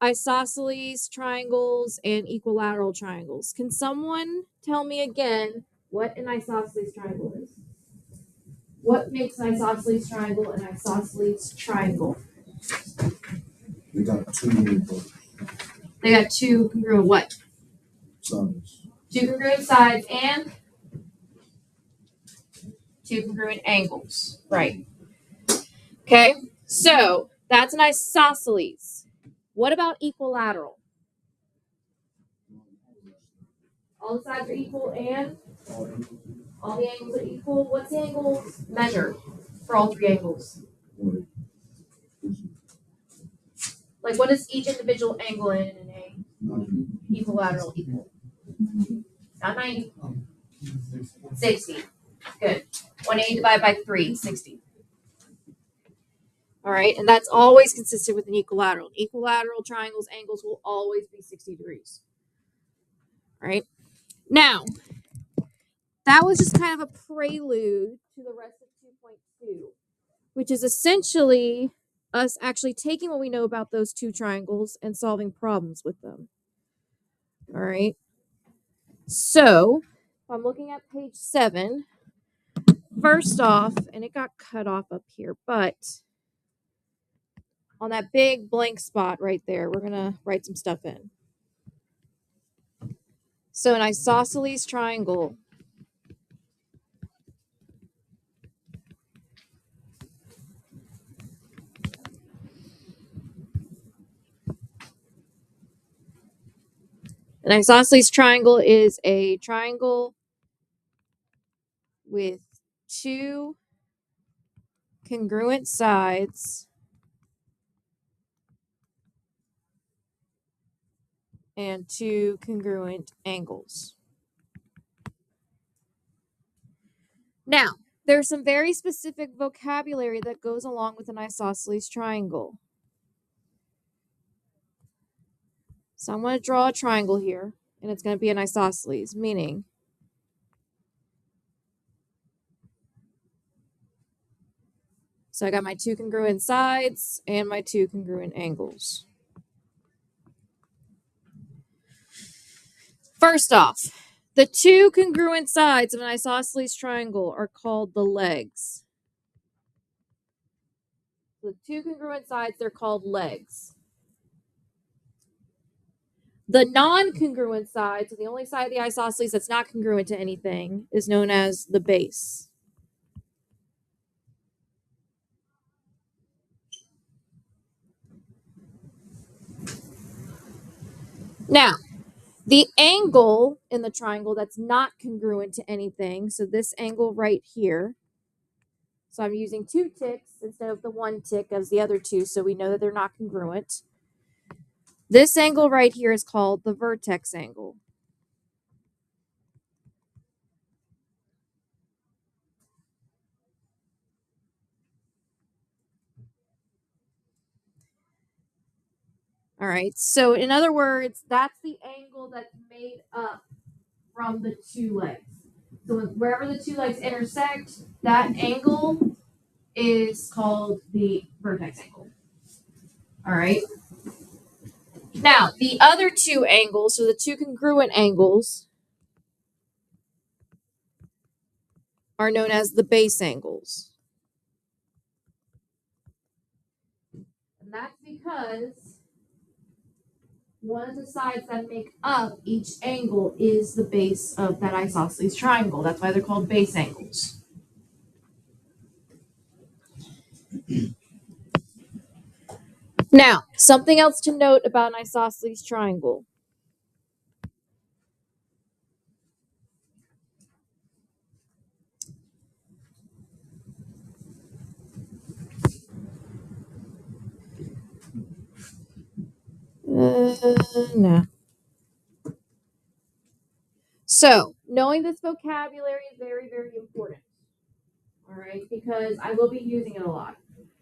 isosceles triangles and equilateral triangles. Can someone tell me again what an isosceles triangle is? What makes an isosceles triangle an isosceles triangle? They got two They got two congruent what? sides. Two congruent sides and two congruent angles. Right. Okay, so that's an isosceles. What about equilateral? All the sides are equal and all the angles are equal. What's the angle measure for all three angles? Like, what is each individual angle in an equilateral equal? Not 90. 60. Good. 180 divided by 3, 60. All right, and that's always consistent with an equilateral. Equilateral triangles, angles will always be 60 degrees. All right. Now, that was just kind of a prelude to the rest of 2.2, which is essentially us actually taking what we know about those two triangles and solving problems with them. All right. So, if I'm looking at page 7, first off, and it got cut off up here, but on that big blank spot right there, we're going to write some stuff in. So, an isosceles triangle an isosceles triangle is a triangle with two congruent sides and two congruent angles. Now, there's some very specific vocabulary that goes along with an isosceles triangle. So I'm going to draw a triangle here, and it's going to be an isosceles, meaning so I got my two congruent sides and my two congruent angles. First off, the two congruent sides of an isosceles triangle are called the legs. The two congruent sides, they're called legs. The non-congruent side, so the only side of the isosceles that's not congruent to anything, is known as the base. Now, the angle in the triangle that's not congruent to anything, so this angle right here, so I'm using 2 ticks instead of the 1 tick as the other two, so we know that they're not congruent. This angle right here is called the vertex angle. All right, so in other words, that's the angle that's made up from the two legs. So wherever the two legs intersect, that angle is called the vertex angle. All right. Now, the other two angles, so the two congruent angles, are known as the base angles. And that's because one of the sides that make up each angle is the base of that isosceles triangle. That's why they're called base angles. Now, something else to note about an isosceles triangle. No. So, knowing this vocabulary is very, very important. All right, because I will be using it a lot.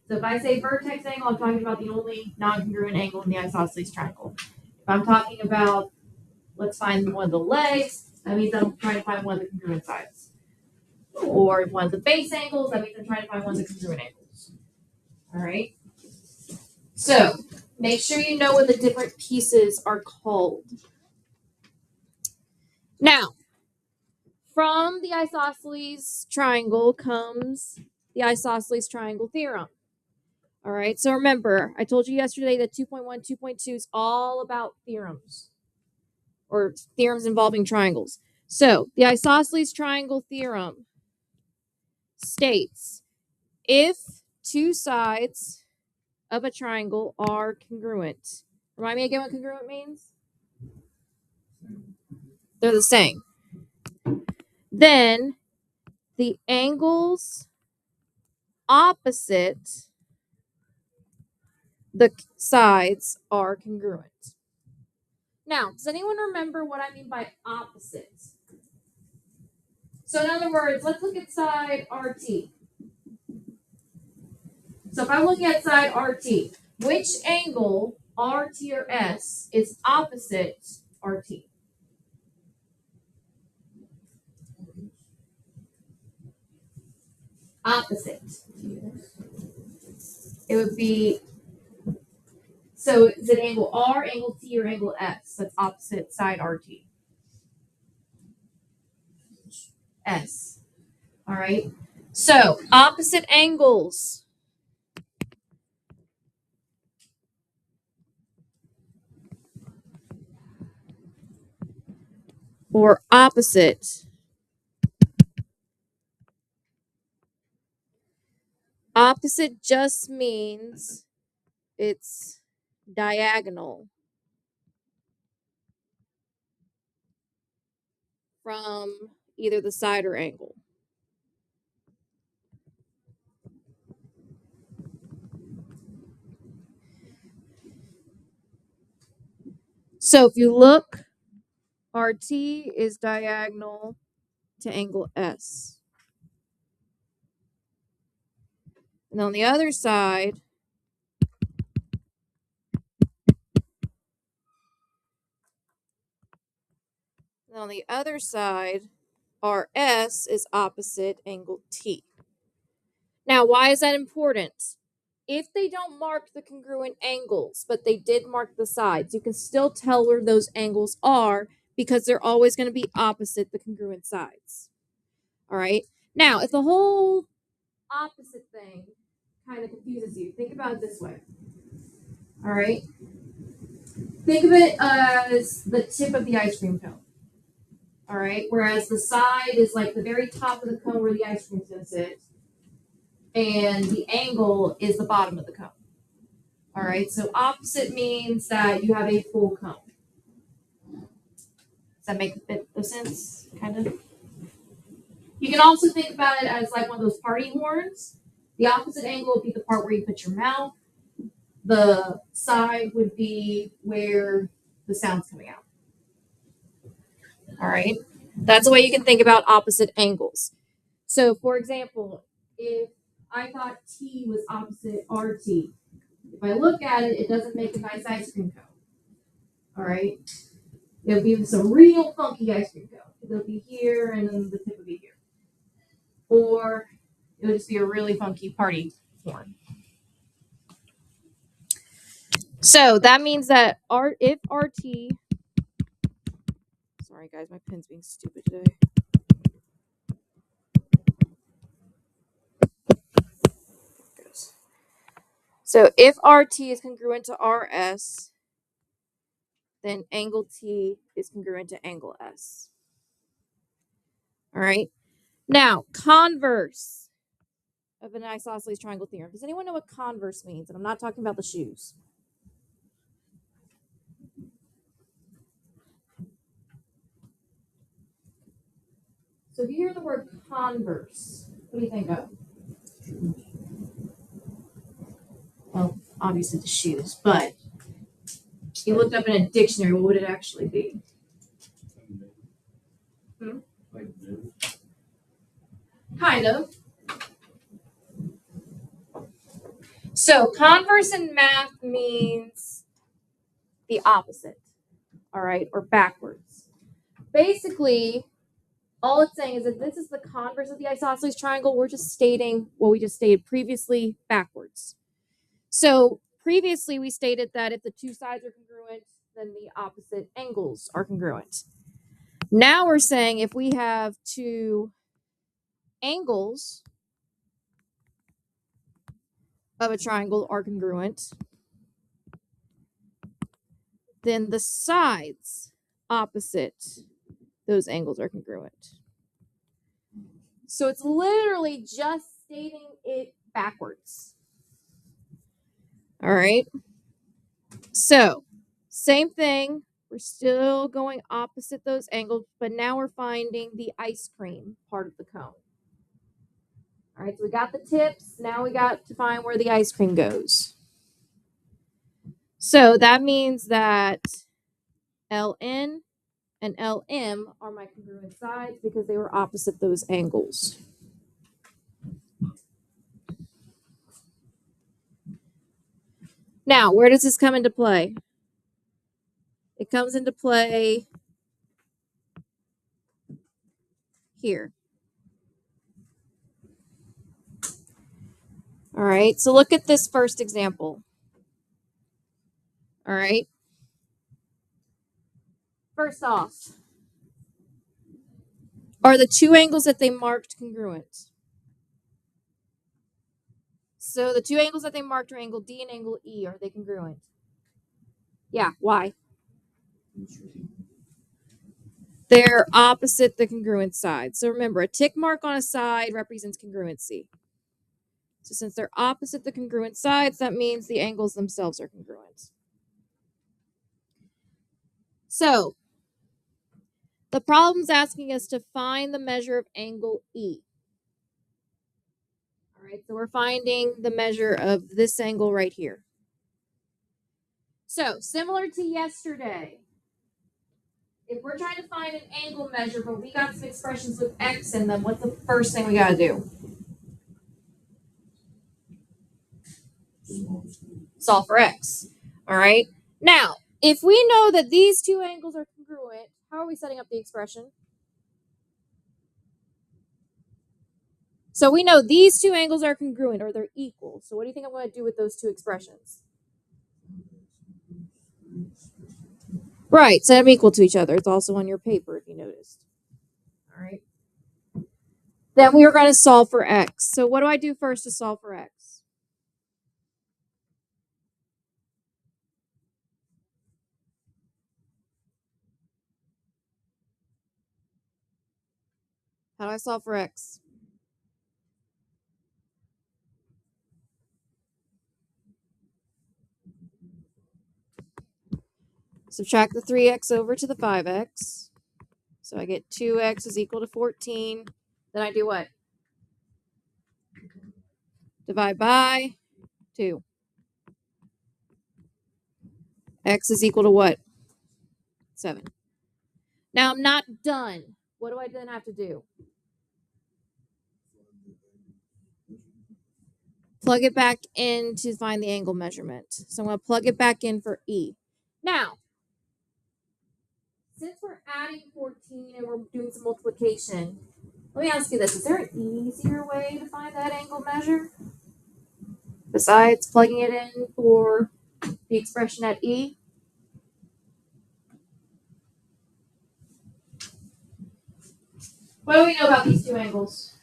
So if I say vertex angle, I'm talking about the only non-congruent angle in the isosceles triangle. If I'm talking about, let's find one of the legs, that means I'm trying to find one of the congruent sides. Or if one of the base angles, that means I'm trying to find one of the congruent angles. All right. So Make sure you know what the different pieces are called. Now, from the isosceles triangle comes the isosceles triangle theorem. All right, so remember, I told you yesterday that 2.1, 2.2 is all about theorems or theorems involving triangles. So the isosceles triangle theorem states if two sides of a triangle are congruent. Remind me again what congruent means? They're the same. Then the angles opposite the sides are congruent. Now, does anyone remember what I mean by opposite? So in other words, let's look at side RT. So if I'm looking at side RT, which angle, RT or S, is opposite RT? Opposite. It would be, so is it angle R, angle T, or angle S? That's opposite side RT. S. All right. So opposite angles. Or opposite. Opposite just means it's diagonal from either the side or angle. So if you look, RT is diagonal to angle S. And on the other side, RS is opposite angle T. Now, why is that important? If they don't mark the congruent angles, but they did mark the sides, you can still tell where those angles are because they're always going to be opposite the congruent sides. All right. Now, if the whole opposite thing kind of confuses you, think about it this way. All right. Think of it as the tip of the ice cream cone. All right. Whereas the side is like the very top of the cone where the ice cream's going to sit. And the angle is the bottom of the cone. All right. So opposite means that you have a full cone. Does that make a bit of sense? Kind of. You can also think about it as like one of those party horns. The opposite angle would be the part where you put your mouth. The side would be where the sound's coming out. All right. That's the way you can think about opposite angles. So, for example, if I thought T was opposite RT, if I look at it, it doesn't make a nice ice cream cone. All right. It'll be some real funky ice cream cone. It'll be here and then the tip will be here. Or it would just be a really funky party horn. So that means that if RT, sorry guys, my pen's being stupid today. So if RT is congruent to RS, then angle T is congruent to angle S. All right. Now, converse of an isosceles triangle theorem. Does anyone know what converse means? And I'm not talking about the shoes. So if you hear the word converse, what do you think of? Well, obviously the shoes, but you looked up in a dictionary, what would it actually be? Kind of. So converse in math means the opposite, all right, or backwards. Basically, all it's saying is that this is the converse of the isosceles triangle. We're just stating what we just stated previously backwards. So previously we stated that if the two sides are congruent, then the opposite angles are congruent. Now we're saying if we have two angles of a triangle are congruent, then the sides opposite those angles are congruent. So it's literally just stating it backwards. All right. So same thing. We're still going opposite those angles, but now we're finding the ice cream part of the cone. All right, so we got the tips. Now we got to find where the ice cream goes. So that means that LN and LM are my congruent sides because they were opposite those angles. Now, where does this come into play? It comes into play here. All right, so look at this first example. All right. First off, are the two angles that they marked congruent? So the two angles that they marked are angle D and angle E. Are they congruent? Yeah, why? They're opposite the congruent side. So remember, a tick mark on a side represents congruency. So since they're opposite the congruent sides, that means the angles themselves are congruent. So the problem's asking us to find the measure of angle E. All right, so we're finding the measure of this angle right here. So similar to yesterday, if we're trying to find an angle measure, but we got some expressions with x in them, what's the first thing we got to do? Solve for x. All right. Now, if we know that these two angles are congruent, how are we setting up the expression? So we know these two angles are congruent or they're equal. So what do you think I'm going to do with those two expressions? Right, set them equal to each other. It's also on your paper if you noticed. All right. Then we are going to solve for x. So what do I do first to solve for x? How do I solve for x? Subtract the 3x over to the 5x. So I get 2x is equal to 14. Then I do what? Divide by 2. X is equal to what? 7. Now I'm not done. What do I then have to do? Plug it back in to find the angle measurement. So I'm going to plug it back in for E. Now, since we're adding 14 and we're doing some multiplication, let me ask you this. Is there an easier way to find that angle measure? Besides plugging it in for the expression at E? What do we know about these two angles?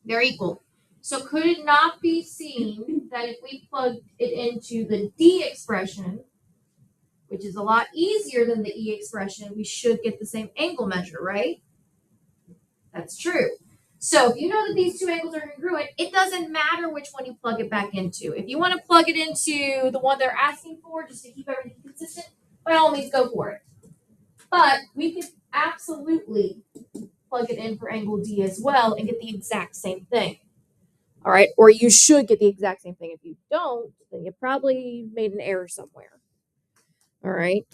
They're equal. So could it not be seen that if we plugged it into the D expression, which is a lot easier than the E expression, we should get the same angle measure, right? That's true. So if you know that these two angles are congruent, it doesn't matter which one you plug it back into. If you want to plug it into the one they're asking for just to keep everything consistent, by all means go for it. But we could absolutely plug it in for angle D as well and get the exact same thing. All right, or you should get the exact same thing. If you don't, then you probably made an error somewhere. All right,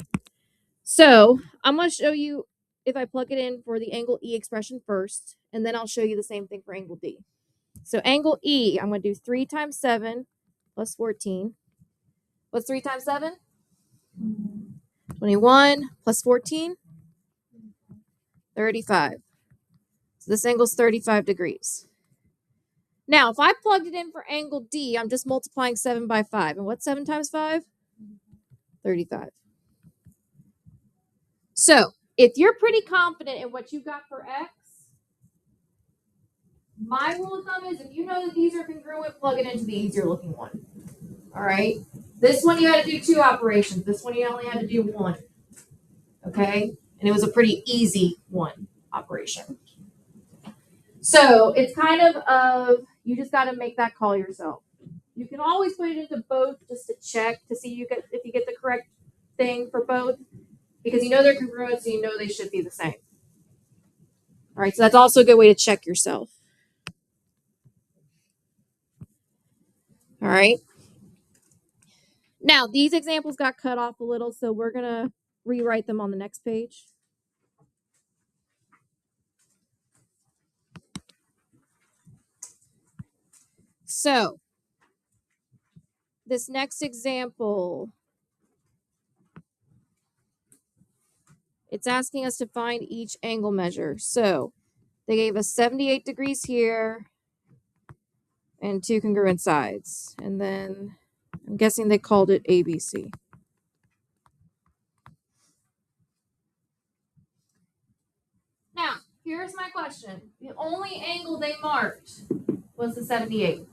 so I'm going to show you if I plug it in for the angle E expression first, and then I'll show you the same thing for angle D. So angle E, I'm going to do 3 times 7 plus 14. What's 3 times 7? 21 plus 14? 35. So this angle's 35 degrees. Now, if I plugged it in for angle D, I'm just multiplying 7 by 5. And what's 7 times 5? 35. So, if you're pretty confident in what you got for X, my rule of thumb is if you know that these are congruent, plug it into the easier looking one. All right? This one you had to do 2 operations. This one you only had to do 1. Okay? And it was a pretty easy 1 operation. So, it's kind of you just got to make that call yourself. You can always put it into both just to check to see if you get the correct thing for both, because you know they're congruent, so you know they should be the same. All right, so that's also a good way to check yourself. All right. Now, these examples got cut off a little, so we're going to rewrite them on the next page. So, this next example, it's asking us to find each angle measure. So, they gave us 78 degrees here and 2 congruent sides. And then I'm guessing they called it ABC. Now, here's my question. The only angle they marked was the 78.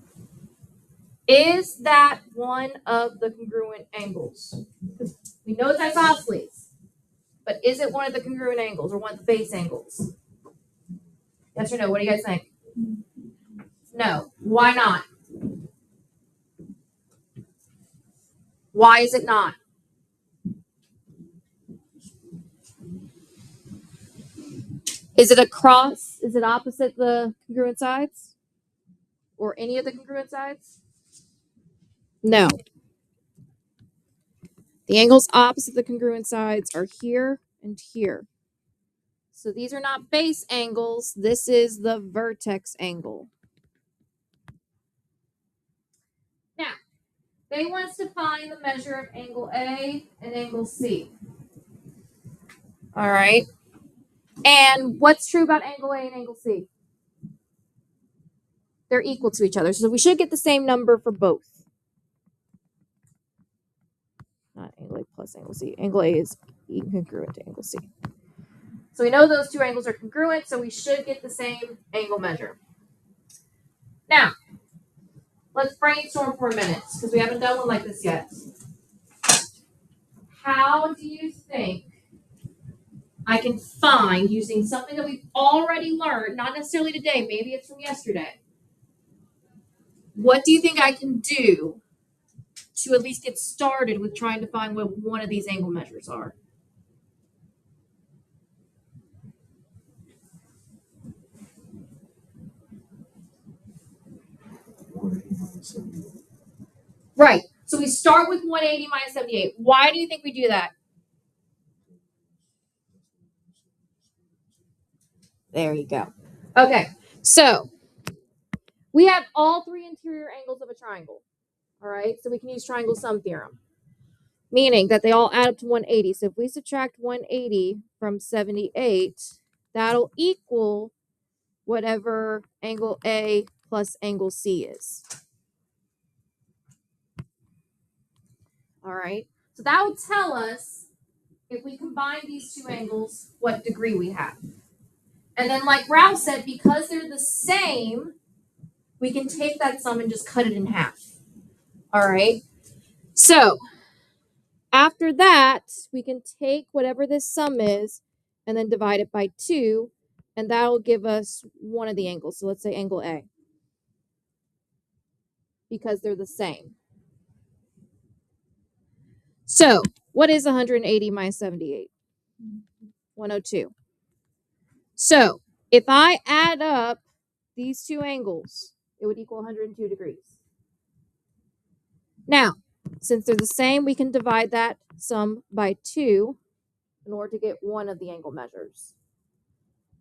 Is that one of the congruent angles? We know it's isosceles, but is it one of the congruent angles or one of the base angles? Yes or no? What do you guys think? No. Why not? Why is it not? Is it across? Is it opposite the congruent sides? Or any of the congruent sides? No. The angles opposite the congruent sides are here and here. So these are not base angles. This is the vertex angle. Now, they want us to find the measure of angle A and angle C. All right. And what's true about angle A and angle C? They're equal to each other. So we should get the same number for both. Not angle A plus angle C. Angle A is incongruent to angle C. So we know those two angles are congruent, so we should get the same angle measure. Now, let's brainstorm for a minute, because we haven't done one like this yet. How do you think I can find, using something that we've already learned, not necessarily today, maybe it's from yesterday, what do you think I can do to at least get started with trying to find what one of these angle measures are? Right. So we start with 180 minus 78. Why do you think we do that? There you go. Okay. So we have all 3 interior angles of a triangle. All right. So we can use triangle sum theorem, meaning that they all add up to 180. So if we subtract 180 from 78, that'll equal whatever angle A plus angle C is. All right. So that will tell us, if we combine these 2 angles, what degree we have. And then, like Ralph said, because they're the same, we can take that sum and just cut it in half. All right. So after that, we can take whatever this sum is and then divide it by 2, and that'll give us one of the angles. So let's say angle A, because they're the same. So what is 180 minus 78? 102. So if I add up these 2 angles, it would equal 102 degrees. Now, since they're the same, we can divide that sum by 2 in order to get one of the angle measures.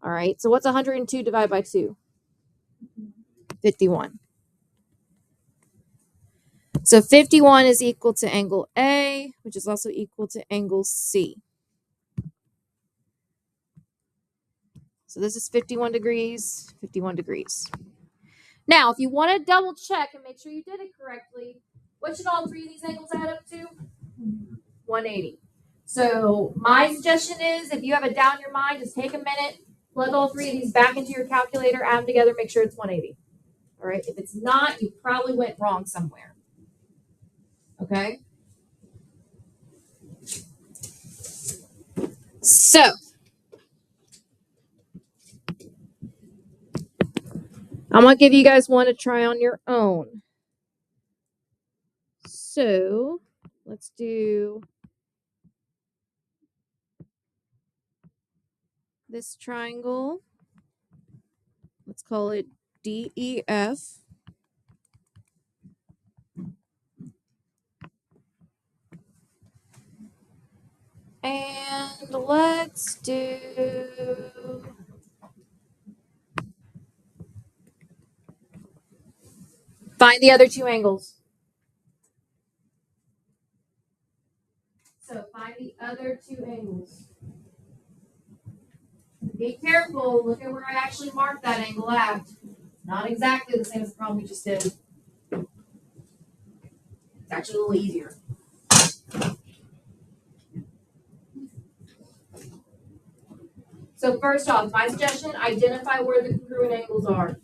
All right, so what's 102 divided by 2? 51. So 51 is equal to angle A, which is also equal to angle C. So this is 51 degrees, 51 degrees. Now, if you want to double check and make sure you did it correctly, what should all three of these angles add up to? 180. So my suggestion is, if you have it down in your mind, just take a minute, plug all three of these back into your calculator, add them together, make sure it's 180. All right. If it's not, you probably went wrong somewhere. Okay. So I'm going to give you guys one to try on your own. So let's do this triangle. Let's call it DEF. And let's do find the other two angles. So find the other two angles. Be careful. Look at where I actually marked that angle at. Not exactly the same as the problem we just did. It's actually a little easier. So first off, my suggestion, identify where the congruent angles are.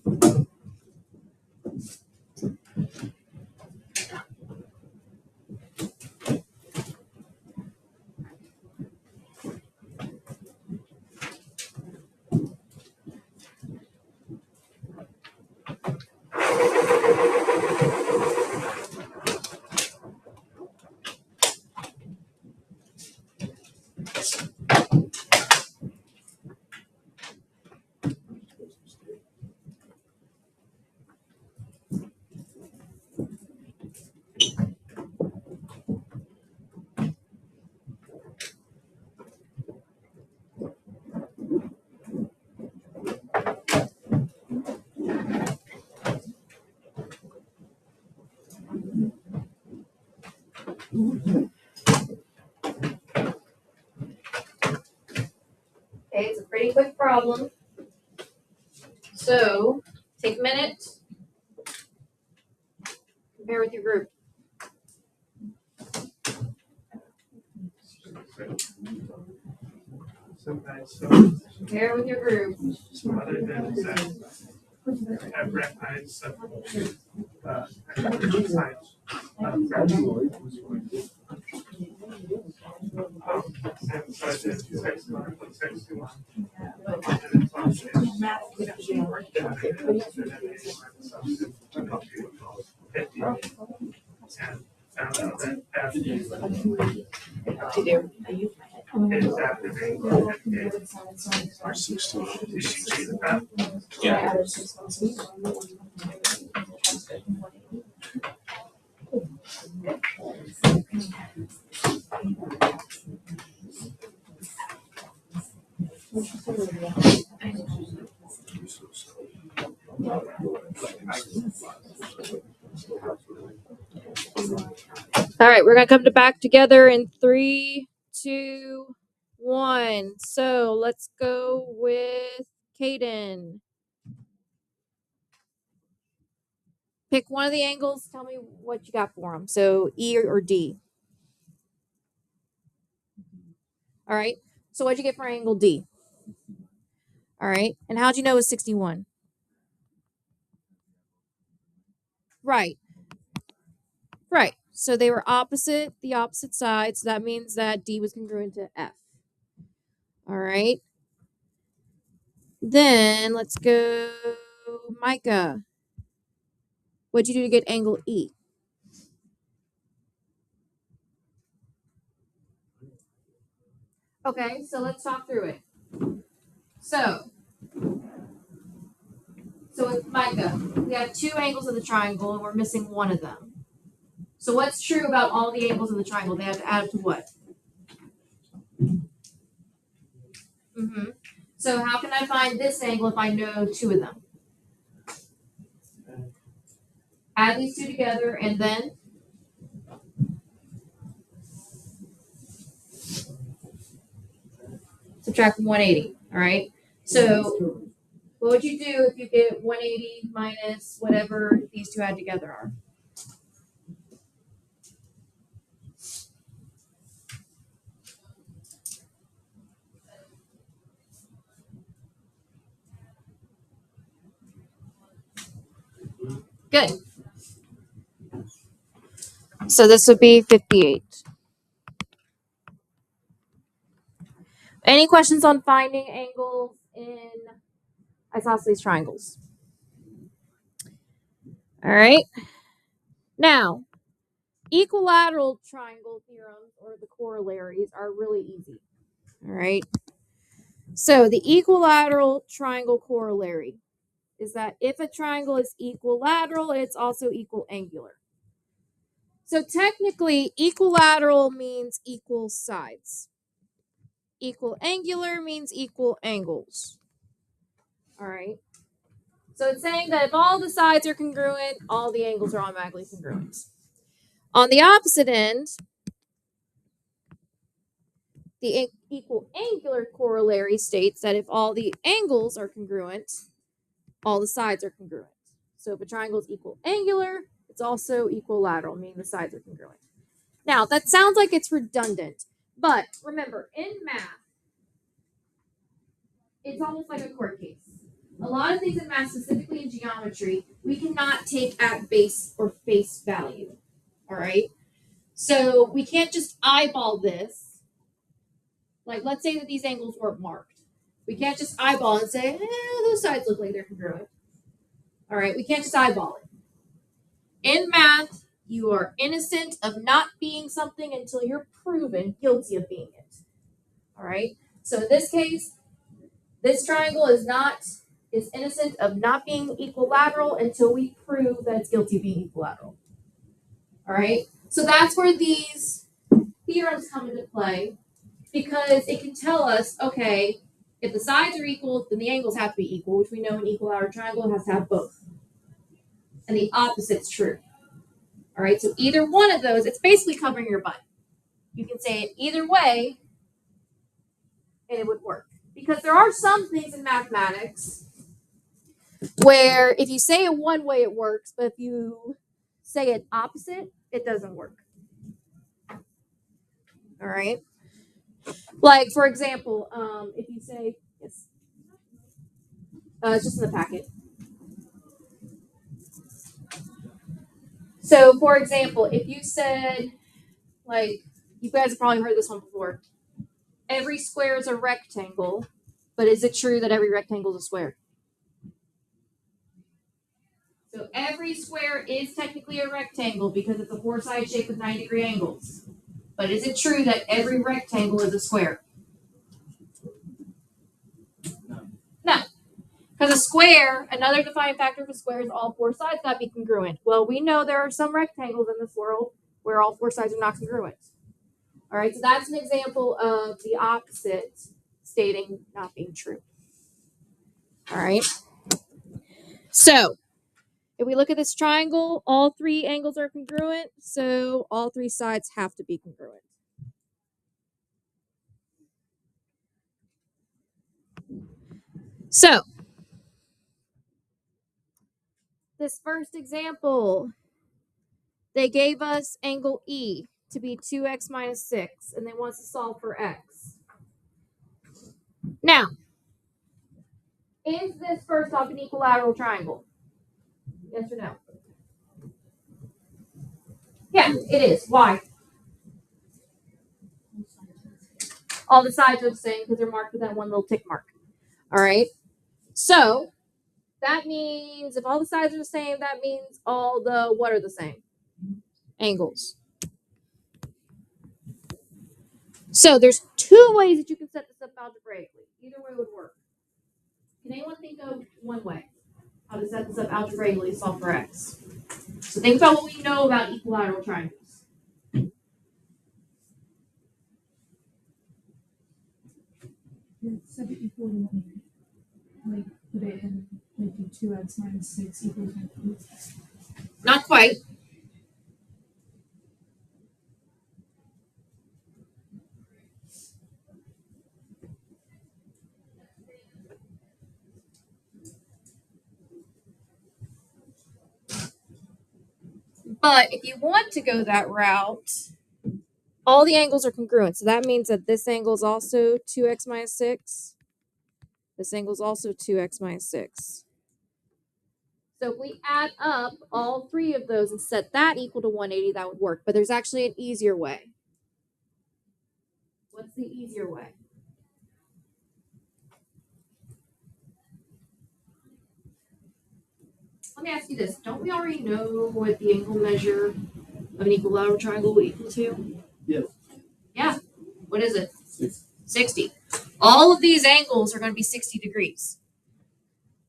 Okay, it's a pretty quick problem. So take a minute. Compare with your group. Compare with your group. Other than that, have recognized some signs of and so I did 61. And found out that after is Yeah. All right, we're gonna come back together in 3, 2, 1. So let's go with Caden. Pick one of the angles. Tell me what you got for them. So E or D. All right. So what'd you get for angle D? All right. And how'd you know it was 61? Right. Right. So they were opposite, the opposite sides. So that means that D was congruent to F. All right. Then let's go Micah. What'd you do to get angle E? Okay, so let's talk through it. So with Micah, we have two angles of the triangle and we're missing one of them. So what's true about all the angles of the triangle? They have to add up to what? Mm-hmm. So how can I find this angle if I know two of them? Add these two together and then subtract from 180. All right. So What would you do if you get 180 minus whatever these two add together are? Good. So this would be 58. Any questions on finding angles in isosceles triangles? All right. Now, equilateral triangle theorems or the corollaries are really easy. All right. So the equilateral triangle corollary is that if a triangle is equilateral, it's also equiangular. So technically, equilateral means equal sides. Equiangular means equal angles. All right. So it's saying that if all the sides are congruent, all the angles are automatically congruent. On the opposite end, the equiangular corollary states that if all the angles are congruent, all the sides are congruent. So if a triangle is equiangular, it's also equilateral, meaning the sides are congruent. Now, that sounds like it's redundant, but remember, in math, it's almost like a court case. A lot of things in math, specifically in geometry, we cannot take at base or face value. All right? So we can't just eyeball this. Like, let's say that these angles weren't marked. We can't just eyeball and say, those sides look like they're congruent. All right? We can't just eyeball it. In math, you are innocent of not being something until you're proven guilty of being it. All right? So in this case, this triangle is innocent of not being equilateral until we prove that it's guilty of being equilateral. All right? So that's where these theorems come into play, because it can tell us, okay, if the sides are equal, then the angles have to be equal, which we know an equilateral triangle has to have both. And the opposite's true. All right, so either one of those, it's basically covering your butt. You can say it either way, and it would work. Because there are some things in mathematics where if you say it one way, it works, but if you say it opposite, it doesn't work. All right? Like, for example, if you say, yes, it's just in the packet. So, for example, if you said, like, you guys have probably heard this one before, every square is a rectangle, but is it true that every rectangle is a square? So every square is technically a rectangle because it's a four-sided shape with 90-degree angles. But is it true that every rectangle is a square? No. Because a square, another defining factor for square is all four sides got to be congruent. Well, we know there are some rectangles in this world where all four sides are not congruent. All right, so that's an example of the opposite stating not being true. All right. So if we look at this triangle, all three angles are congruent, so all three sides have to be congruent. So this first example, they gave us angle E to be 2x minus 6, and they want us to solve for x. Now, is this first off an equilateral triangle? Yes or no? Yeah, it is. Why? All the sides are the same because they're marked with that one little tick mark. All right. So that means if all the sides are the same, that means all the what are the same? Angles. So there's two ways that you can set this up algebraically. Either way would work. Can anyone think of one way how to set this up algebraically to solve for x? So think about what we know about equilateral triangles. Set it equal to 1. Like, put it in, like, 2x minus 6 equals 1. Not quite. But if you want to go that route, all the angles are congruent. So that means that this angle is also 2x minus 6. This angle is also 2x minus 6. So if we add up all three of those and set that equal to 180, that would work. But there's actually an easier way. What's the easier way? Let me ask you this. Don't we already know what the angle measure of an equilateral triangle will equal to? Yes. Yeah. What is it? 60. 60. All of these angles are going to be 60 degrees.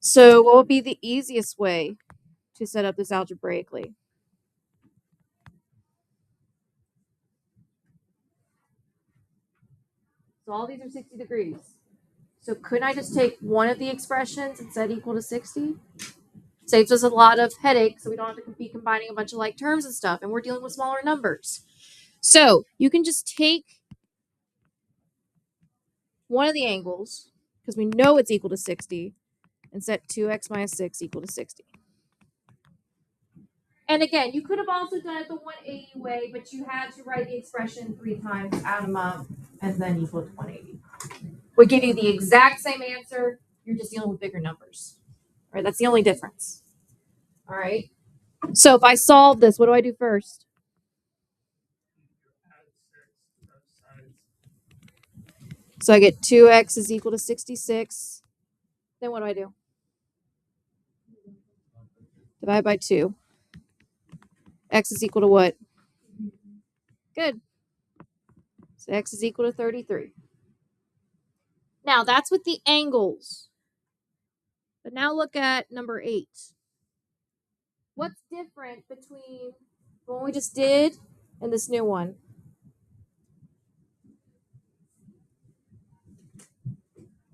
So what would be the easiest way to set up this algebraically? So all these are 60 degrees. So couldn't I just take one of the expressions and set equal to 60? Saves us a lot of headache, so we don't have to be combining a bunch of like terms and stuff, and we're dealing with smaller numbers. So you can just take one of the angles, because we know it's equal to 60, and set 2x minus 6 equal to 60. And again, you could have also done it the 180 way, but you had to write the expression 3 times, add them up, and then equal to 180. Would give you the exact same answer, you're just dealing with bigger numbers. All right, that's the only difference. All right. So if I solve this, what do I do first? So I get 2x is equal to 66. Then what do I do? Divide by 2. X is equal to what? Good. So x is equal to 33. Now that's with the angles. But now look at number 8. What's different between the one we just did and this new one?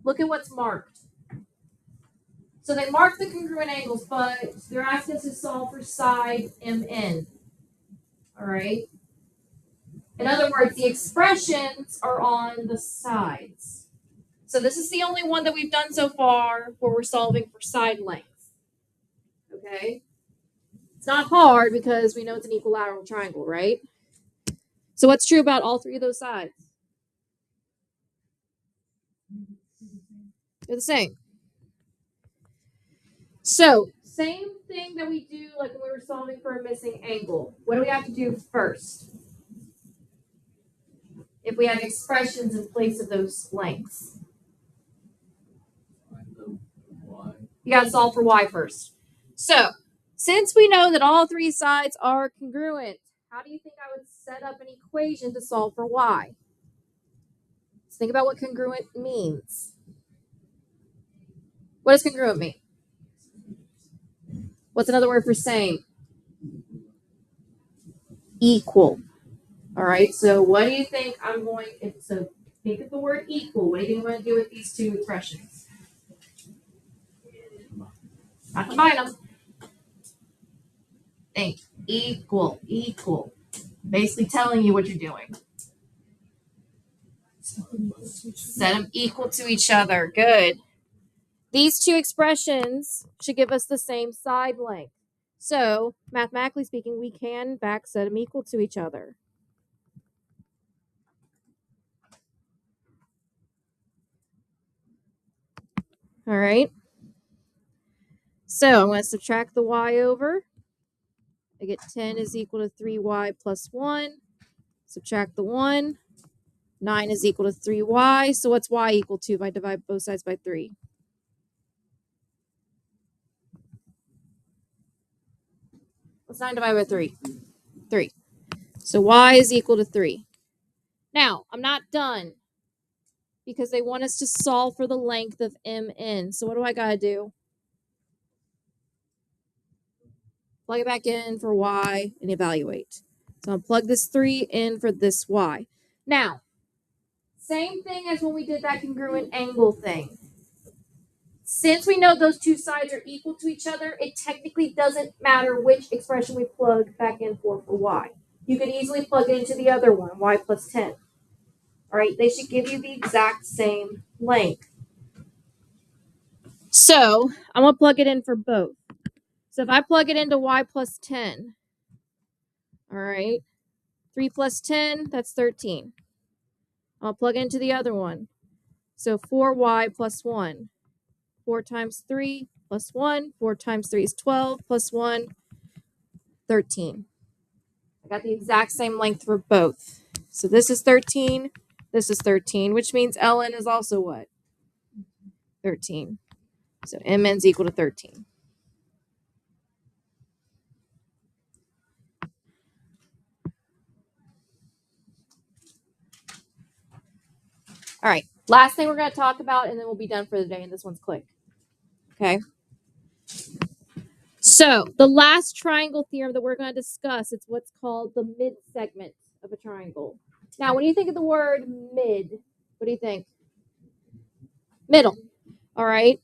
Look at what's marked. So they marked the congruent angles, but they're asking us to solve for side MN. All right. In other words, the expressions are on the sides. So this is the only one that we've done so far where we're solving for side length. Okay? It's not hard because we know it's an equilateral triangle, right? So what's true about all three of those sides? They're the same. So, same thing that we do like when we were solving for a missing angle. What do we have to do first? If we have expressions in place of those lengths. You got to solve for y first. So, since we know that all three sides are congruent, how do you think I would set up an equation to solve for y? Let's think about what congruent means. What does congruent mean? What's another word for same? Equal. All right, so what do you think I'm going to, so think of the word equal. What do you think I'm going to do with these two expressions? Not combine them. Think equal, equal. Basically telling you what you're doing. Set them equal to each other. Good. These two expressions should give us the same side length. So, mathematically speaking, we can in fact set them equal to each other. All right. So, I'm going to subtract the y over. I get 10 is equal to 3y plus 1. Subtract the 1. 9 is equal to 3y. So what's y equal to if I divide both sides by 3? What's 9 divided by 3? 3. So y is equal to 3. Now, I'm not done because they want us to solve for the length of MN. So what do I got to do? Plug it back in for y and evaluate. So I'll plug this 3 in for this y. Now, same thing as when we did that congruent angle thing. Since we know those two sides are equal to each other, it technically doesn't matter which expression we plug back in for y. You can easily plug it into the other one, y plus 10. All right, they should give you the exact same length. So I'm going to plug it in for both. So if I plug it into y plus 10, All right. 3 plus 10, that's 13. I'll plug into the other one. So 4y plus 1. 4 times 3 plus 1. 4 times 3 is 12 plus 1, 13. I got the exact same length for both. So this is 13. This is 13, which means ln is also what? 13. So mn's equal to 13. All right. Last thing we're going to talk about, and then we'll be done for the day, and this one's quick. Okay. So the last triangle theorem that we're going to discuss is what's called the mid segment of a triangle. Now, when you think of the word mid, what do you think? Middle. All right.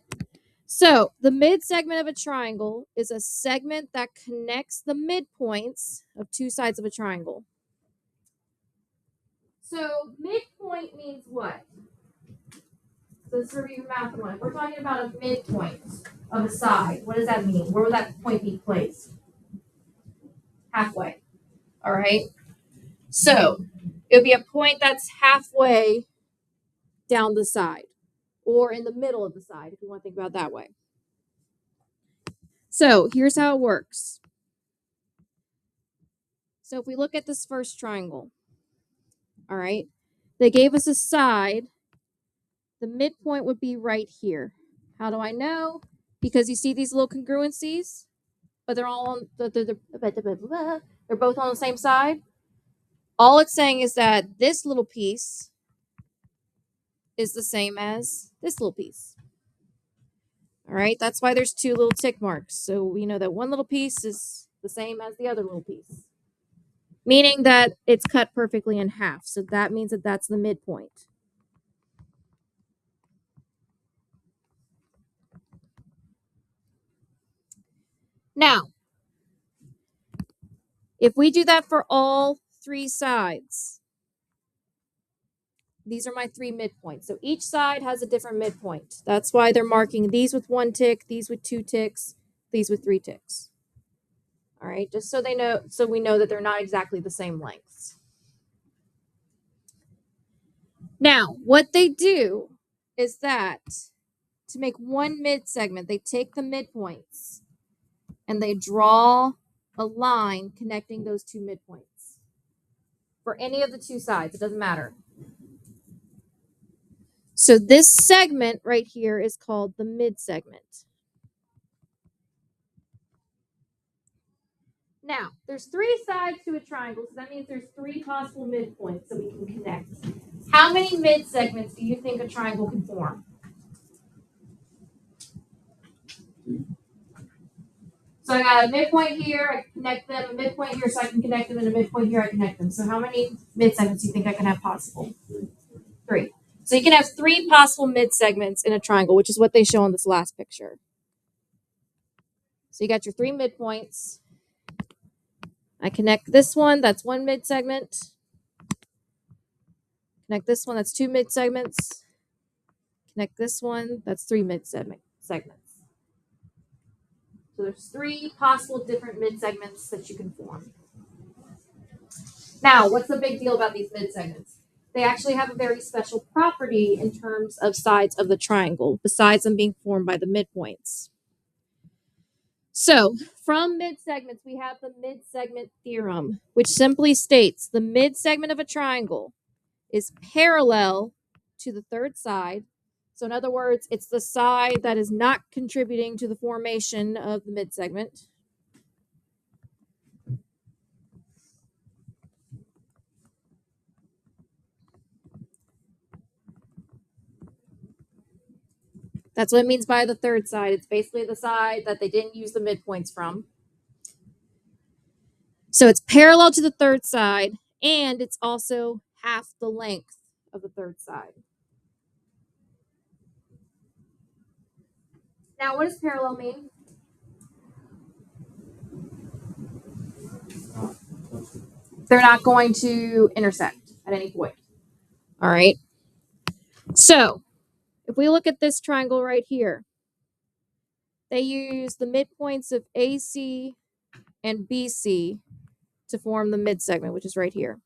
So the mid segment of a triangle is a segment that connects the midpoints of two sides of a triangle. So midpoint means what? So let's review math one. If we're talking about a midpoint of a side, what does that mean? Where will that point be placed? Halfway. All right. So it would be a point that's halfway down the side or in the middle of the side, if you want to think about it that way. So here's how it works. So if we look at this first triangle, all right, they gave us a side. The midpoint would be right here. How do I know? Because you see these little congruencies, but they're all on they're both on the same side. All it's saying is that this little piece is the same as this little piece. All right, that's why there's two little tick marks. So we know that one little piece is the same as the other little piece, meaning that it's cut perfectly in half. So that means that that's the midpoint. Now, if we do that for all three sides, these are my three midpoints. So each side has a different midpoint. That's why they're marking these with 1 tick, these with 2 ticks, these with 3 ticks. All right, just so they know, so we know that they're not exactly the same lengths. Now, what they do is that to make one mid segment, they take the midpoints and they draw a line connecting those two midpoints for any of the two sides. It doesn't matter. So this segment right here is called the mid segment. Now, there's 3 sides to a triangle, so that means there's 3 possible midpoints that we can connect. How many mid segments do you think a triangle can form? So I got a midpoint here, I can connect them, a midpoint here, so I can connect them, and a midpoint here, I connect them. So how many mid segments do you think I can have possible? 3. So you can have 3 possible mid segments in a triangle, which is what they show on this last picture. So you got your 3 midpoints. I connect this one, that's 1 mid segment. Connect this one, that's 2 mid segments. Connect this one, that's 3 mid segments. So there's 3 possible different mid segments that you can form. Now, what's the big deal about these mid segments? They actually have a very special property in terms of sides of the triangle, besides them being formed by the midpoints. So, from mid segments, we have the mid segment theorem, which simply states the mid segment of a triangle is parallel to the third side. So, in other words, it's the side that is not contributing to the formation of the mid segment. That's what it means by the third side. It's basically the side that they didn't use the midpoints from. So it's parallel to the third side, and it's also half the length of the third side. Now, what does parallel mean? They're not going to intersect at any point. All right. So if we look at this triangle right here, they use the midpoints of AC and BC to form the midsegment, which is right here.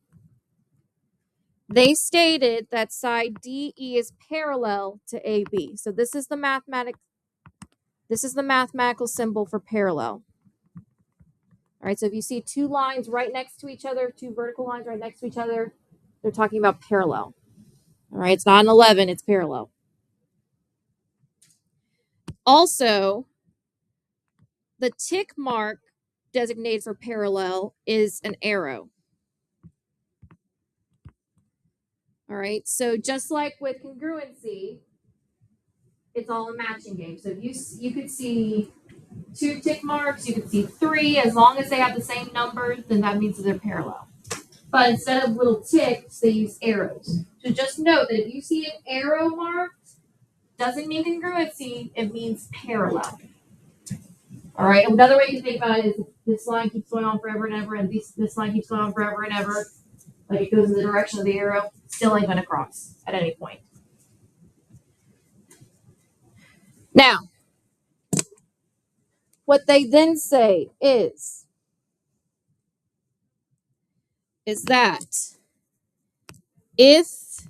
They stated that side DE is parallel to AB. So this is the mathematical symbol for parallel. All right, so if you see two lines right next to each other, two vertical lines right next to each other, they're talking about parallel. All right, it's not an 11, it's parallel. Also, the tick mark designated for parallel is an arrow. All right, so just like with congruency, it's all a matching game. So you could see 2 tick marks, you could see 3. As long as they have the same numbers, then that means that they're parallel. But instead of little ticks, they use arrows. So just note that if you see an arrow marked, doesn't mean congruency, it means parallel. All right, another way to think about it is this line keeps going on forever and ever, and this line keeps going on forever and ever. Like it goes in the direction of the arrow, still ain't going to cross at any point. Now, what they then say is that if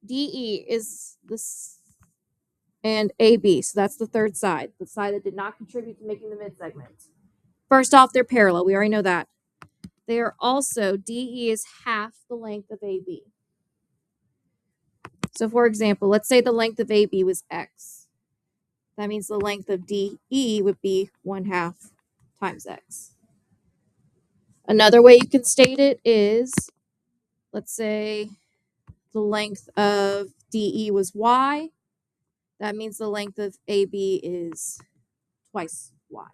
DE is this and AB, so that's the third side, the side that did not contribute to making the midsegment. First off, they're parallel. We already know that. They are also, DE is half the length of AB. So for example, let's say the length of AB was X. That means the length of DE would be 1/2 times X. Another way you can state it is, let's say the length of DE was Y. That means the length of AB is twice Y.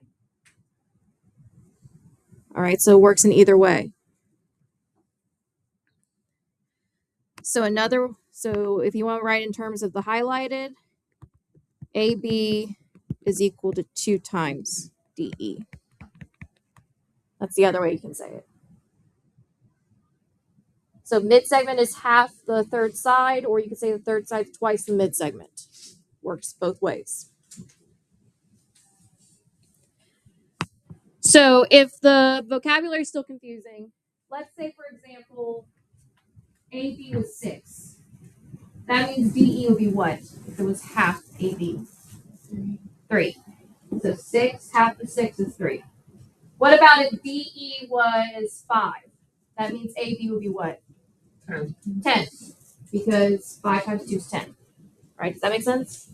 All right, so it works in either way. So if you want to write in terms of the highlighted, AB is equal to 2 times DE. That's the other way you can say it. So midsegment is half the third side, or you could say the third side is twice the midsegment. Works both ways. So if the vocabulary is still confusing, let's say, for example, AB was 6. That means DE would be what if it was half AB? 3. So 6, half of 6 is 3. What about if DE was 5? That means AB would be what? 10. 10. Because 5 times 2 is 10. Right? Does that make sense?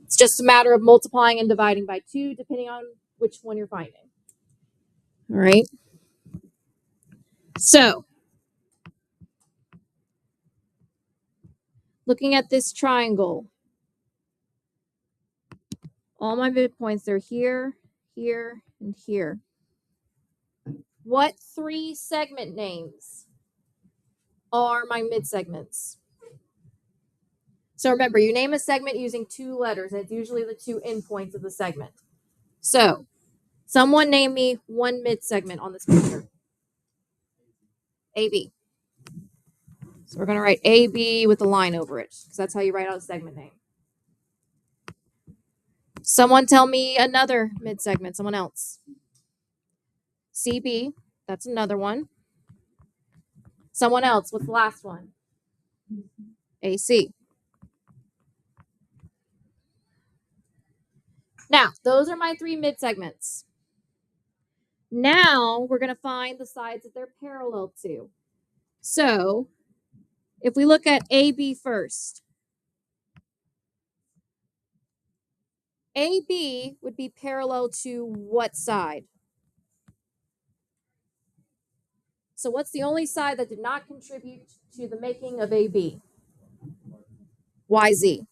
It's just a matter of multiplying and dividing by 2, depending on which one you're finding. All right. So, looking at this triangle, all my midpoints are here, here, and here. What 3 segment names are my midsegments? So remember, you name a segment using 2 letters, and it's usually the 2 endpoints of the segment. So, someone name me one midsegment on this picture. AB. So we're going to write AB with a line over it, because that's how you write out a segment name. Someone tell me another midsegment, someone else. CB, that's another one. Someone else, what's the last one? AC. Now, those are my 3 midsegments. Now, we're going to find the sides that they're parallel to. So, if we look at AB first, AB would be parallel to what side? So what's the only side that did not contribute to the making of AB? YZ.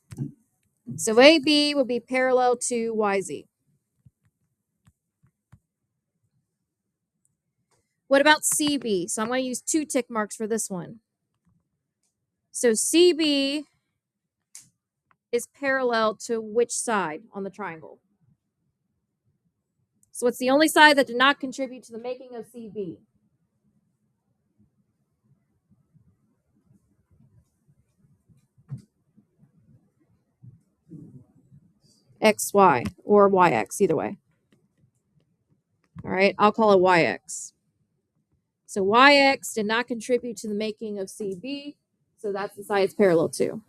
So AB would be parallel to YZ. What about CB? So I'm going to use 2 tick marks for this one. So CB is parallel to which side on the triangle? So what's the only side that did not contribute to the making of CB? XY or YX, either way. All All right, I'll call it YX. So YX did not contribute to the making of CB, so that's the side it's parallel to.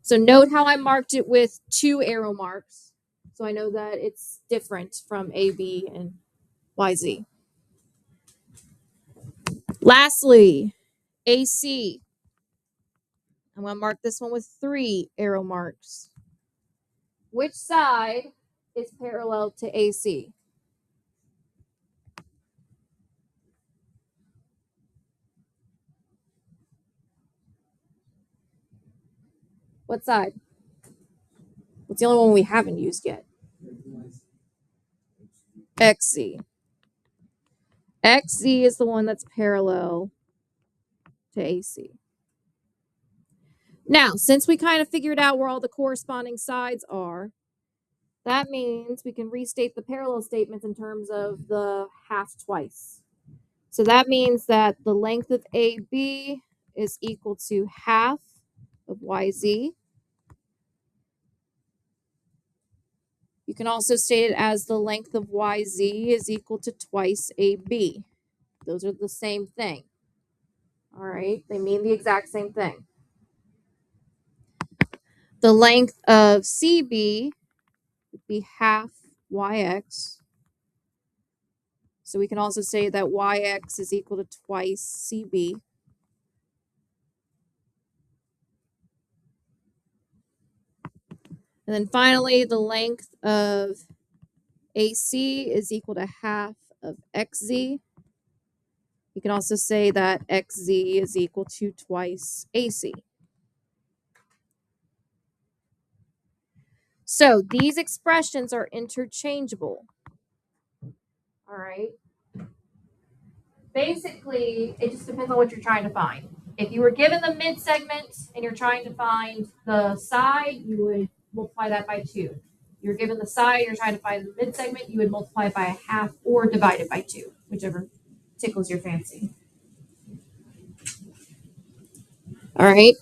So note how I marked it with 2 arrow marks. So I know that it's different from AB and YZ. Lastly, AC. I'm going to mark this one with 3 arrow marks. Which side is parallel to AC? What side? What's the only one we haven't used yet? XZ. XZ is the one that's parallel to AC. Now, since we kind of figured out where all the corresponding sides are, that means we can restate the parallel statements in terms of the half twice. So that means that the length of AB is equal to half of YZ. You can also state it as the length of YZ is equal to twice AB. Those are the same thing. All right, they mean the exact same thing. The length of CB would be half YX. So we can also say that YX is equal to twice CB. And then finally, the length of AC is equal to half of XZ. You can also say that XZ is equal to twice AC. So these expressions are interchangeable. All right. Basically, it just depends on what you're trying to find. If you were given the mid segment and you're trying to find the side, you would multiply that by 2. You're given the side, you're trying to find the mid segment, you would multiply it by a half or divide it by 2, whichever tickles your fancy. All right.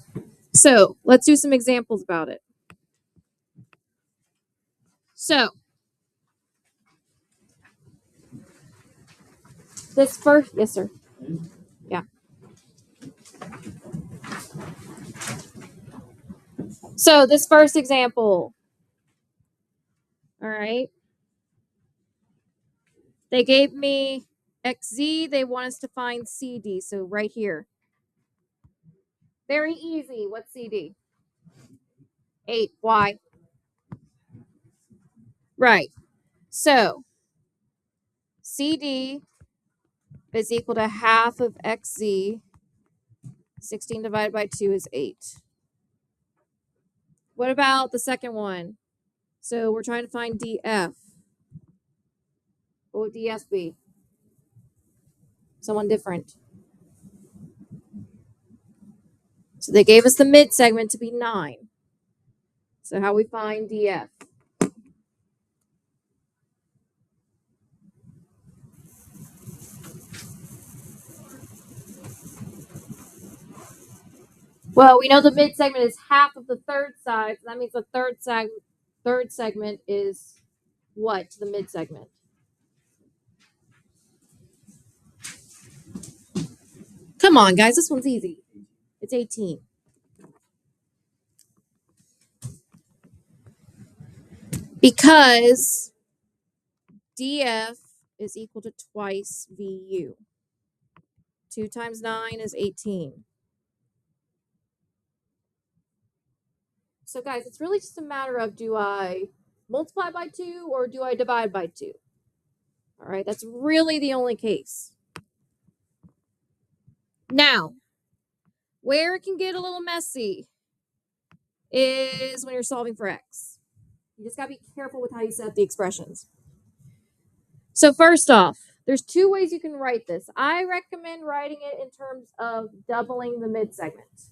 So let's do some examples about it. So this first, yes, sir. Yeah. So this first example, all right. They gave me XZ, they want us to find CD, so right here. Very easy. What's CD? 8. Why? Right. So CD is equal to half of XZ. 16 divided by 2 is 8. What about the second one? So we're trying to find DF. What would DF be? Someone different. So they gave us the mid segment to be 9. So how we find DF? Well, we know the mid segment is half of the third side. So that means the third segment is what to the mid segment? Come on, guys. This one's easy. It's 18. Because DF is equal to twice VU. 2 times 9 is 18. So guys, it's really just a matter of, do I multiply by 2 or do I divide by 2? All right, that's really the only case. Now, where it can get a little messy is when you're solving for x. You just gotta be careful with how you set up the expressions. So first off, there's 2 ways you can write this. I recommend writing it in terms of doubling the mid segment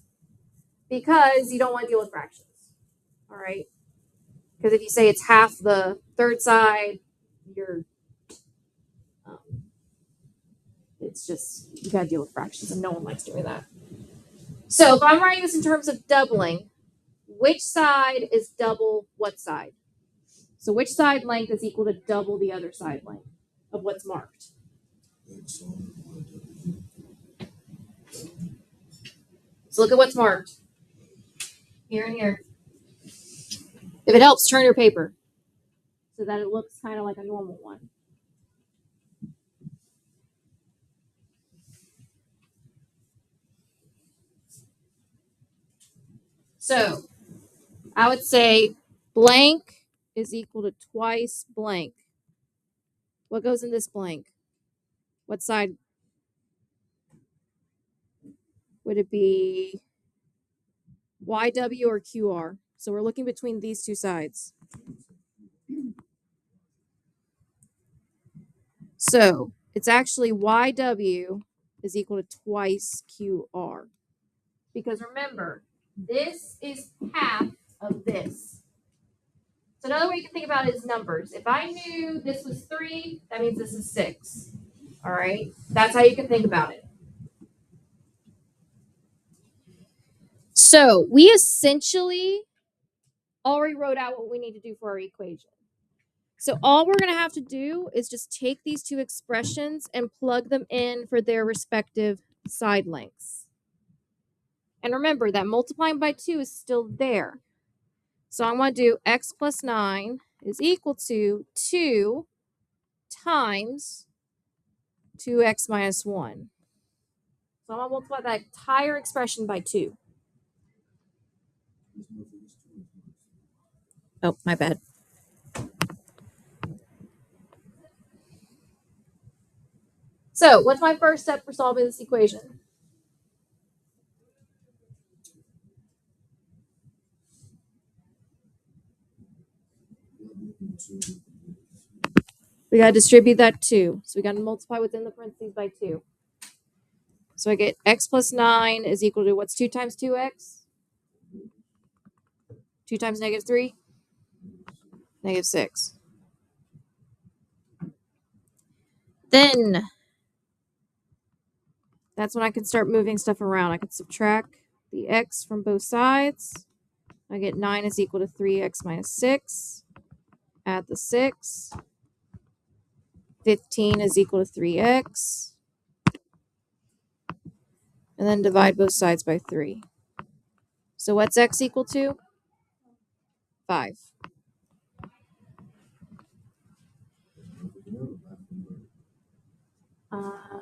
because you don't want to deal with fractions. All right. Because if you say it's half the third side, it's just, you got to deal with fractions and no one likes doing that. So if I'm writing this in terms of doubling, which side is double what side? So which side length is equal to double the other side length? of what's marked. X on Y, W. So look at what's marked. Here and here. If it helps, turn your paper so that it looks kind of like a normal one. So I would say blank is equal to twice blank. What goes in this blank? What side would it be? YW or QR? So we're looking between these two sides. So it's actually YW is equal to twice QR. Because remember, this is half of this. So another way you can think about it is numbers. If I knew this was 3, that means this is 6. All right? That's how you can think about it. So we essentially already wrote out what we need to do for our equation. So all we're going to have to do is just take these two expressions and plug them in for their respective side lengths. And remember that multiplying by 2 is still there. So I'm going to do x plus 9 is equal to 2 times 2x minus 1. So I'm going to multiply that entire expression by 2. Oh, my bad. So what's my first step for solving this equation? We got to distribute that 2. So we got to multiply within the parentheses by 2. So I get x plus 9 is equal to what's 2 times 2x? 2 times negative 3? Negative 6. Then that's when I can start moving stuff around. I can subtract the x from both sides. I get 9 is equal to 3x minus 6. Add the 6. 15 is equal to 3x. And then divide both sides by 3. So what's x equal to? 5.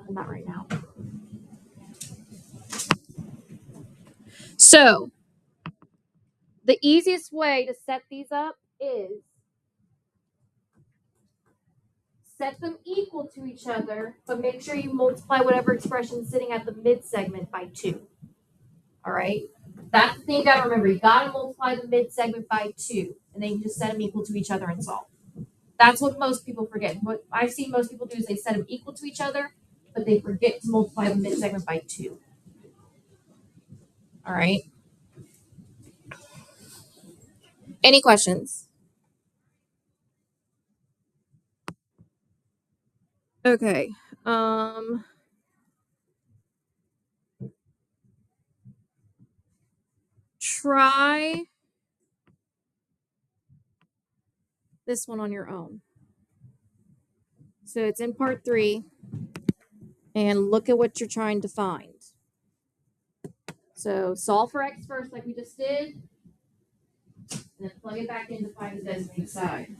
Not right now. So the easiest way to set these up is set them equal to each other, but make sure you multiply whatever expression is sitting at the mid-segment by 2. All right? That's the thing you got to remember. You got to multiply the mid-segment by 2, and then you just set them equal to each other and solve. That's what most people forget. What I've seen most people do is they set them equal to each other, but they forget to multiply the mid-segment by 2. All right? Any questions? Okay. Try this one on your own. So it's in part 3, and look at what you're trying to find. So solve for x first like we just did, and then plug it back in to find the designated side.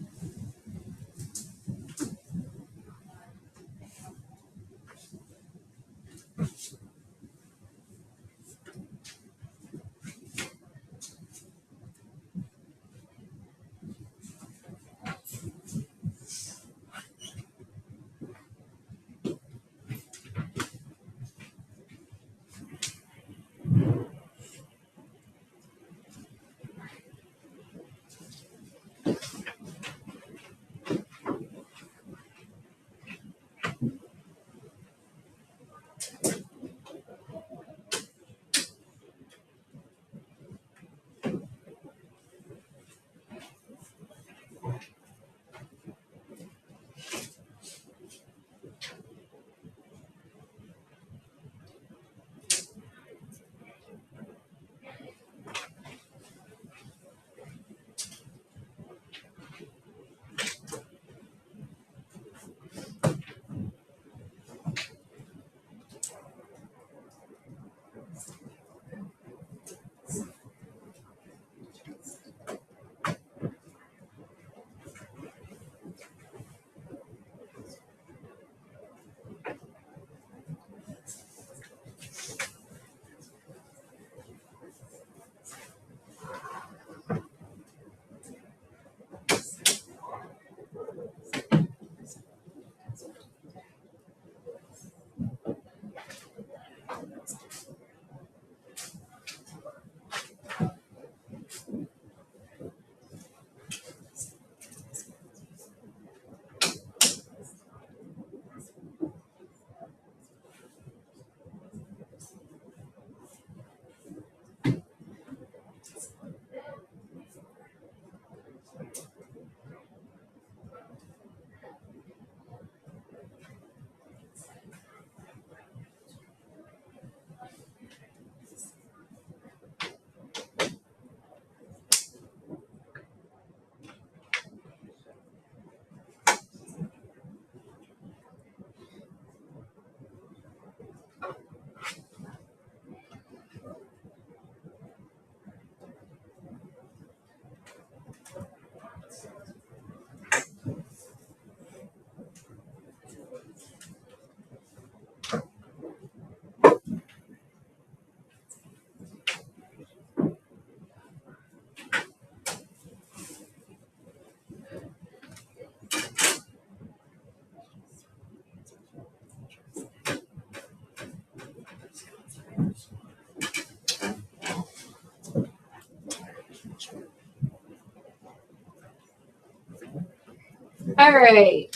All right.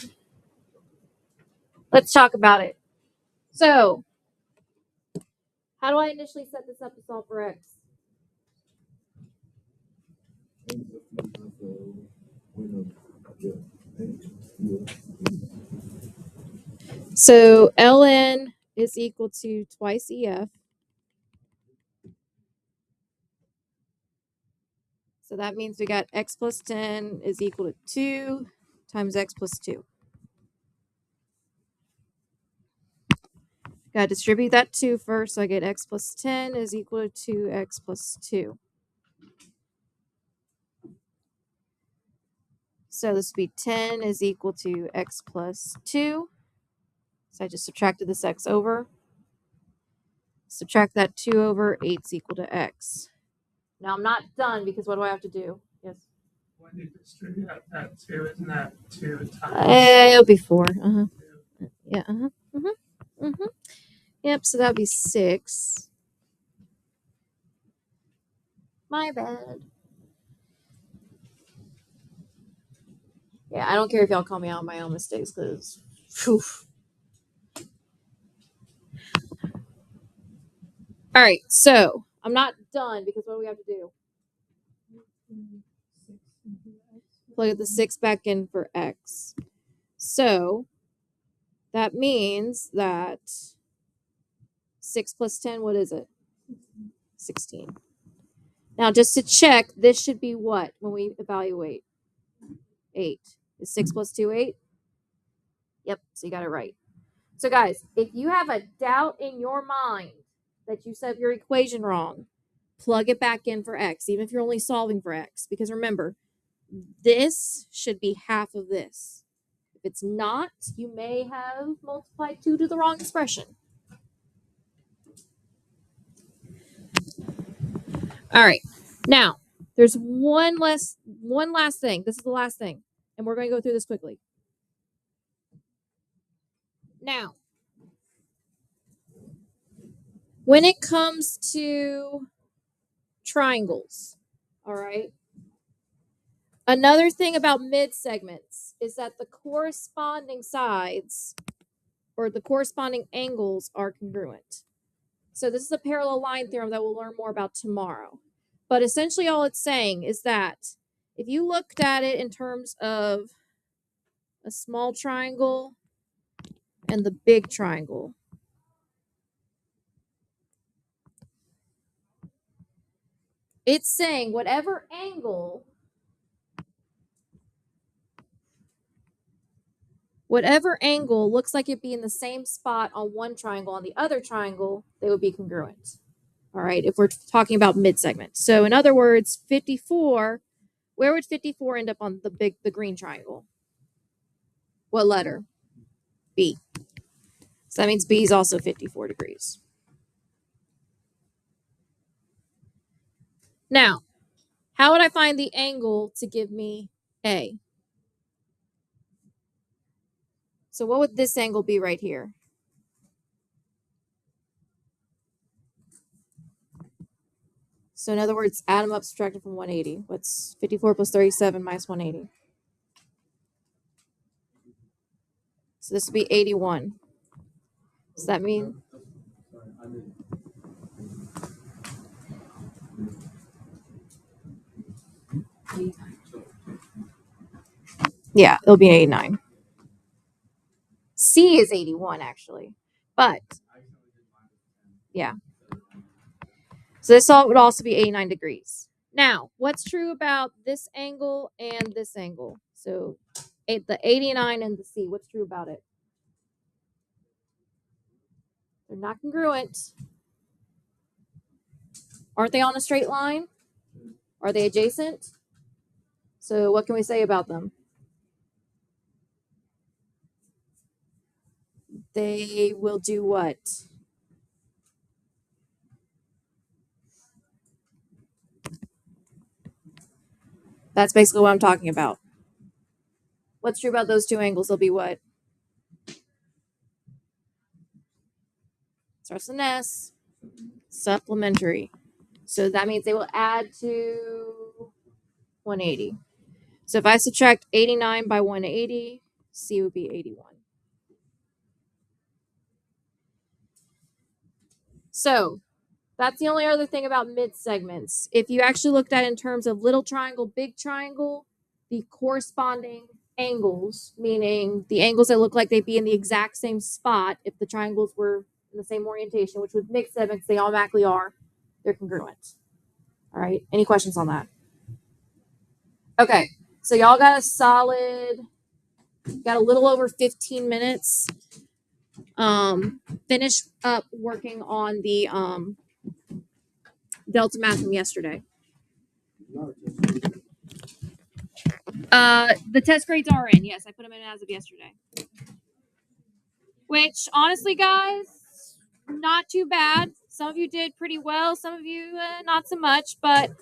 Let's talk about it. So, how do I initially set this up to solve for x? So ln is equal to twice EF. So that means we got x plus 10 is equal to 2 times x plus 2. Got to distribute that 2 first, so I get x plus 10 is equal to 2x plus 2. So this would be 10 is equal to x plus 2. So I just subtracted this x over. Subtract that 2 over, 8 is equal to x. Now I'm not done because what do I have to do? Yes. When you distribute that 2, isn't that 2 times? It'll be 4. 2? Yeah. Yep, so that would be 6. My bad. Yeah, I don't care if y'all call me out on my own mistakes because, all right, so I'm not done because what do we have to do? Plug the 6 back in for x. So that means that 6 plus 10, what is it? 16. Now, just to check, this should be what when we evaluate? 8. Is 6 plus 2 8? Yep, so you got it right. So, guys, if you have a doubt in your mind that you set your equation wrong, plug it back in for x, even if you're only solving for x. Because remember, this should be half of this. If it's not, you may have multiplied 2 to the wrong expression. All right. Now, there's one last thing. This is the last thing. And we're going to go through this quickly. Now, when it comes to triangles, all right, another thing about mid segments is that the corresponding sides or the corresponding angles are congruent. So this is a parallel line theorem that we'll learn more about tomorrow. But essentially all it's saying is that if you looked at it in terms of a small triangle and the big triangle, it's saying whatever angle looks like it'd be in the same spot on one triangle, on the other triangle, they would be congruent. All right, if we're talking about mid-segment. So in other words, 54, where would 54 end up on the green triangle? What letter? B. So that means B is also 54 degrees. Now, how would I find the angle to give me A? So what would this angle be right here? So in other words, add them up, subtract it from 180. What's 54 plus 37 minus 180? So this would be 81. Does that mean? Yeah, it'll be 89. C is 81 actually, but yeah. So this would also be 89 degrees. Now, what's true about this angle and this angle? So the 89 and the C, what's true about it? They're not congruent. Aren't they on a straight line? Are they adjacent? So what can we say about them? They will do what? That's basically what I'm talking about. What's true about those two angles? They'll be what? Starts with an S. Supplementary. So that means they will add to 180. So if I subtract 89 by 180, C would be 81. So that's the only other thing about mid segments. If you actually looked at it in terms of little triangle, big triangle, the corresponding angles, meaning the angles that look like they'd be in the exact same spot if the triangles were in the same orientation, which with mixed segments, they automatically are, they're congruent. All right. Any questions on that? Okay. So y'all got a little over 15 minutes. Finish up working on the Delta math from yesterday. The test grades are in. Yes, I put them in as of yesterday. Which, honestly, guys, not too bad. Some of you did pretty well. Some of you not so much. But